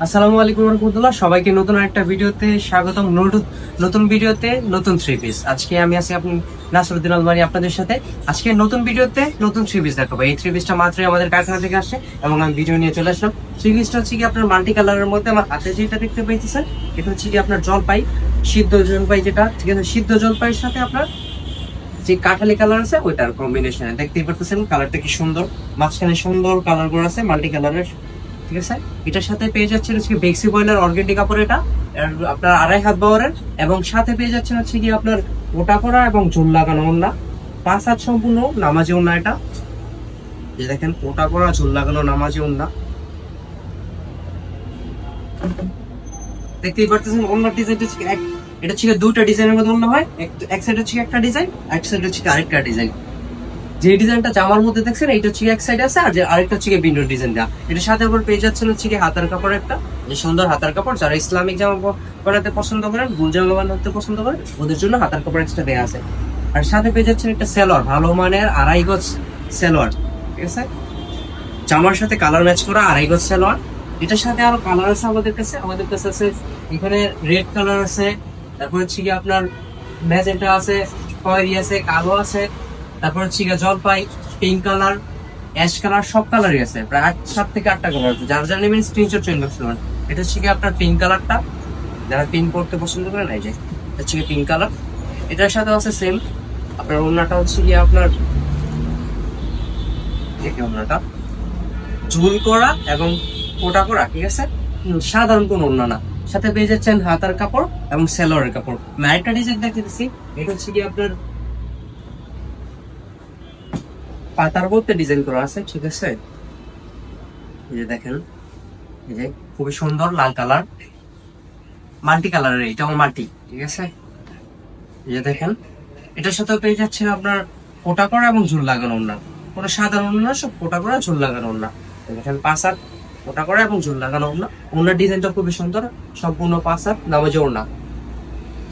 আসসালামু আলাইকুম রহমতুল্লাহ, সবাইকে নতুন একটা ভিডিওতে স্বাগতম। নতুন ভিডিওতে নতুন থ্রি পিস। আজকে আমি আছি আপনি নাসরুদ্দিন আলমারি আপনাদের সাথে। আজকে নতুন ভিডিওতে নতুন থ্রি পিস দেখাবো। এই থ্রি পিসটা মাত্রই আমাদের কারখানা থেকে আসছে এবং আমি ভিডিও নিয়ে চলে আসলাম। থ্রি পিসটা হচ্ছে কি আপনার মাল্টি কালারের মধ্যে। আমার হাতে যেটা দেখতে পাইতেছেন এটা হচ্ছে কি আপনার জলপাই, সিদ্ধ জলপাই, যেটা ঠিক আছে সিদ্ধ জলপাইয়ের সাথে আপনার যে কাঠালি কালার আছে ওইটার কম্বিনেশনে দেখতেই পারতেছেন কালারটা কি সুন্দর। মাঝখানে সুন্দর কালার করা আছে মাল্টি কালারের, ঠিক আছে। এটার সাথে পেয়ে যাচ্ছেন হচ্ছে বেক্সি বয়লার অর্গেন্ডি কাপড়, এটা আপনার 2.5 হাত বহরের, এবং সাথে পেয়ে যাচ্ছেন হচ্ছে কি আপনার ওটা করা এবং ঝুল লাগানো ওড়না, 5 হাত সম্পূর্ণ নামাজি ওড়না। এটা যে দেখেন ওটা করা ঝুল লাগানো নামাজি ওড়না, দেখতেই পারতেছেন। ওড়নার ডিজাইনটা এটা হচ্ছে দুইটা ডিজাইনের মধ্যে ওড়না হয়। এক সাইড হচ্ছে একটা ডিজাইন, এক সাইড হচ্ছে আরেকটা ডিজাইন। যে ডিজাইনটা জামার মধ্যে দেখছেন এইটা হচ্ছে এক সাইড আছে, আর যে আরেকটা হচ্ছে ভিন্ডো ডিজাইন দেওয়া। এটার সাথে আবার পেয়ে যাচ্ছেন হচ্ছে হাতার কাপড়, একটা যে সুন্দর হাতার কাপড়। যারা ইসলামিক জামা পরাতে পছন্দ করেন, গুল জামা বানাতে পছন্দ করেন, ওদের জন্য হাতার কাপড় এক্সট্রা দেওয়া আছে। আর সাথে পেয়ে যাচ্ছেন একটা সেলোয়ার, ভালো মানের 2.5 গজ সেলোয়ার, ঠিক আছে। জামার সাথে কালার ম্যাচ করা 2.5 গজ সেলোয়ার। এটার সাথে আরো কালার আছে আমাদের কাছে আছে এখানে রেড কালার আছে, তারপর হচ্ছে কি আপনার ম্যাজেন্টা আছে, খয়েরি আছে, কালো আছে, তারপর হচ্ছে জলপাই, পিঙ্ক কালার, অ্যাশ কালার, সব কালারই আছে। প্রায় 7 থেকে 8টা কালার আছে। যারা যারা নেবেন স্ক্রিনশট ইনবক্স করবেন। এটা হচ্ছে আপনার পিঙ্ক কালারটা, যারা পিঙ্ক পড়তে পছন্দ করেন এই যে হচ্ছে পিঙ্ক কালার। এটার সাথে আছে সেম আপনার ওড়নাটা হচ্ছে আপনার ওড়নাটা ঝুল করা এবং কোটা করা, ঠিক আছে। সাধারণ কোন ওড়না না। সাথে পেয়ে যাচ্ছেন হাতার কাপড় এবং সেলোয়ারের কাপড়। আরেকটা ডিজাইন দেখতেছি, এটা হচ্ছে আপনার পাতার বলতে ডিজাইন করা আছে, ঠিক আছে। এই যে দেখেন, এই যে খুবই সুন্দর লাল কালার, মাল্টি কালারের, এটাও মাল্টি, ঠিক আছে। এই যে দেখেন এটার সাথে পেয়ে যাচ্ছেন আপনার কোটা করা এবং ঝুল লাগানো ওড়না। কোনো সাধারণ ওড়না, সব কোটা করা ঝুল লাগানো ওড়না। দেখেন 5 হাত কোটা করা এবং ঝুল লাগানো ওড়না। ওড়নার ডিজাইনটা খুবই সুন্দর, সম্পূর্ণ 5 হাত নামাজি ওড়না।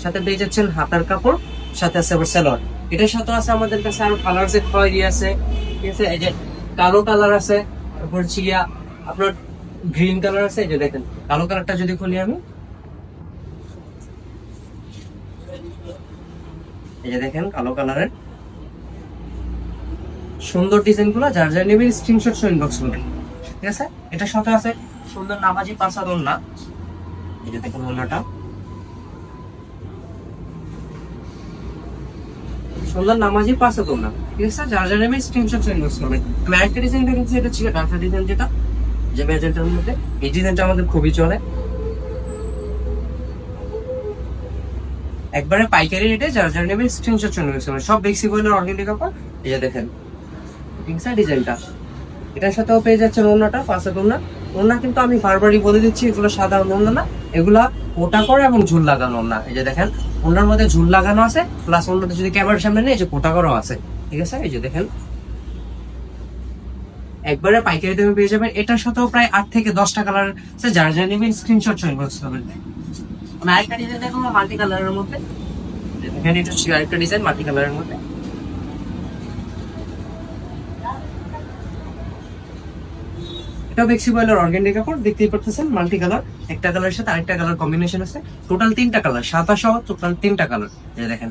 সাথে পেয়ে যাচ্ছেন হাতার কাপড়, সাথে আছে আবার সেলোয়ার। এটার সাথে আছে আমাদের কাছে আরো কালার যে খয়েরি আছে, ঠিক আছে। এই যে কালো কালার আছে, তারপর হচ্ছে আপনার গ্রিন কালার আছে। এই যে দেখেন কালো কালারটা যদি খুলি আমি, এই যে দেখেন কালো কালারের সুন্দর ডিজাইন গুলো। যার যার নেবেন স্ক্রিনশট সহ ইনবক্স করবেন, ঠিক আছে। এটার সাথে আছে সুন্দর নামাজি 5 হাত ওড়না। এই যে দেখেন ওড়নাটা সুন্দর নামাজি 5 হাত ওড়না, ঠিক আছে। যার যার নেবেন স্ক্রিনশট সহ ইনবক্স করবেন। আমি আরেকটা ডিজাইন দেখেছি, এটা ছিল ডাটা ডিজাইন, যেটা যে ম্যাজেন্টার মধ্যে। এই ডিজাইনটা আমাদের খুবই চলে, একবারে পাইকারি রেটে। যার যার নেবেন স্ক্রিনশট চলে গেছে, সব বেক্সি বয়লার অর্গেন্ডি কাপড়। এই যে দেখেন ঠিক আছে ডিজাইনটা। এটার সাথেও পেয়ে যাচ্ছেন ওড়নাটা, 5 হাত ওড়না। ওড়না কিন্তু আমি বারবারই বলে দিচ্ছি, এগুলো সাধারণ ওড়না না, এগুলা কোটা করা এবং ঝুল লাগানো ওড়না। এই যে দেখেন ওড়নার মধ্যে ঝুল লাগানো আছে, প্লাস ওড়নাতে যদি ক্যামেরার সামনে নেই, এই যে কোটা করাও আছে, ঠিক আছে। এই যে দেখেন একবারে পাইকারি দামে পেয়ে যাবেন। এটার সাথেও প্রায় 8 থেকে 10টা কালার আছে। যার যার নেবেন স্ক্রিনশট চলে করবেন। আমি আরেকটা ডিজাইন দেখো মাল্টি কালারের মধ্যে। এখানে এটা হচ্ছে আরেকটা ডিজাইন মাল্টি কালারের মধ্যে। এটা বেক্সি বয়লার অর্গেন্ডি কাপড়, দেখতেই পারতেছেন মাল্টি কালার। একটা কালারের সাথে আরেকটা কালার কম্বিনেশন আছে। টোটাল 3টা কালার, সাদা সহ টোটাল 3টা কালার। এই দেখেন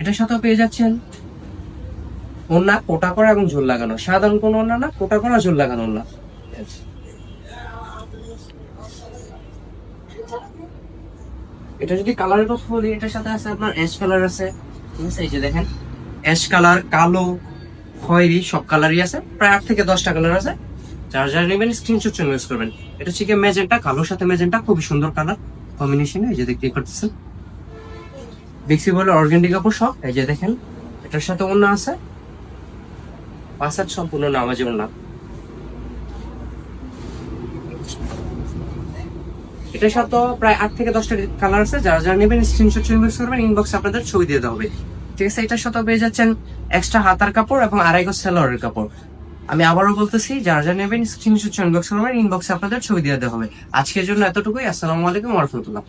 এটার সাথেও পেয়ে যাচ্ছেন ওড়না কোটা করা এবং ঝুল লাগানো। সাধারণ কোন ওড়না না, কোটা করা ঝুল লাগানো ওড়না। এটা যদি কালারের কথা বলি, এটার সাথে আছে আপনার অ্যাশ কালার আছে, ঠিক আছে। এই যে দেখেন অ্যাশ কালার, কালো, খয়েরি, সব কালারই আছে। প্রায় 8 থেকে 10টা কালার আছে। যার যার নেবেন স্ক্রিনশট ইউজ করবেন। এটা হচ্ছে ম্যাজেন্টা, কালোর সাথে ম্যাজেন্টা, খুবই সুন্দর কালার কম্বিনেশনে। এই যে দেখতে পাচ্ছেন বেক্সি বয়লার অর্গেন্ডি কাপড় সব। এই যে দেখেন এটার সাথে ওড়না আছে, 5 হাত সম্পূর্ণ নামাজি ওড়না। এটার সাথে প্রায় 8 থেকে 10টা কালার আছে। যারা যারা নেবেন স্ক্রিনশট ইনবক্স করবেন, ইনবক্সে আপনাদের ছবি দিয়ে দেওয়া হবে, ঠিক আছে। এটার সাথে পেয়ে যাচ্ছেন এক্সট্রা হাতার কাপড় এবং 2.5 গজ সেলোয়ারের কাপড়। আমি আবারও বলতেছি, যারা যারা নেবেন স্ক্রিনশট ইনবক্স করবেন, ইনবক্সে আপনাদের ছবি দিয়ে দেওয়া হবে। আজকের জন্য এতটুকুই। আসসালামু আলাইকুম ওয়া রাহমাতুল্লাহ।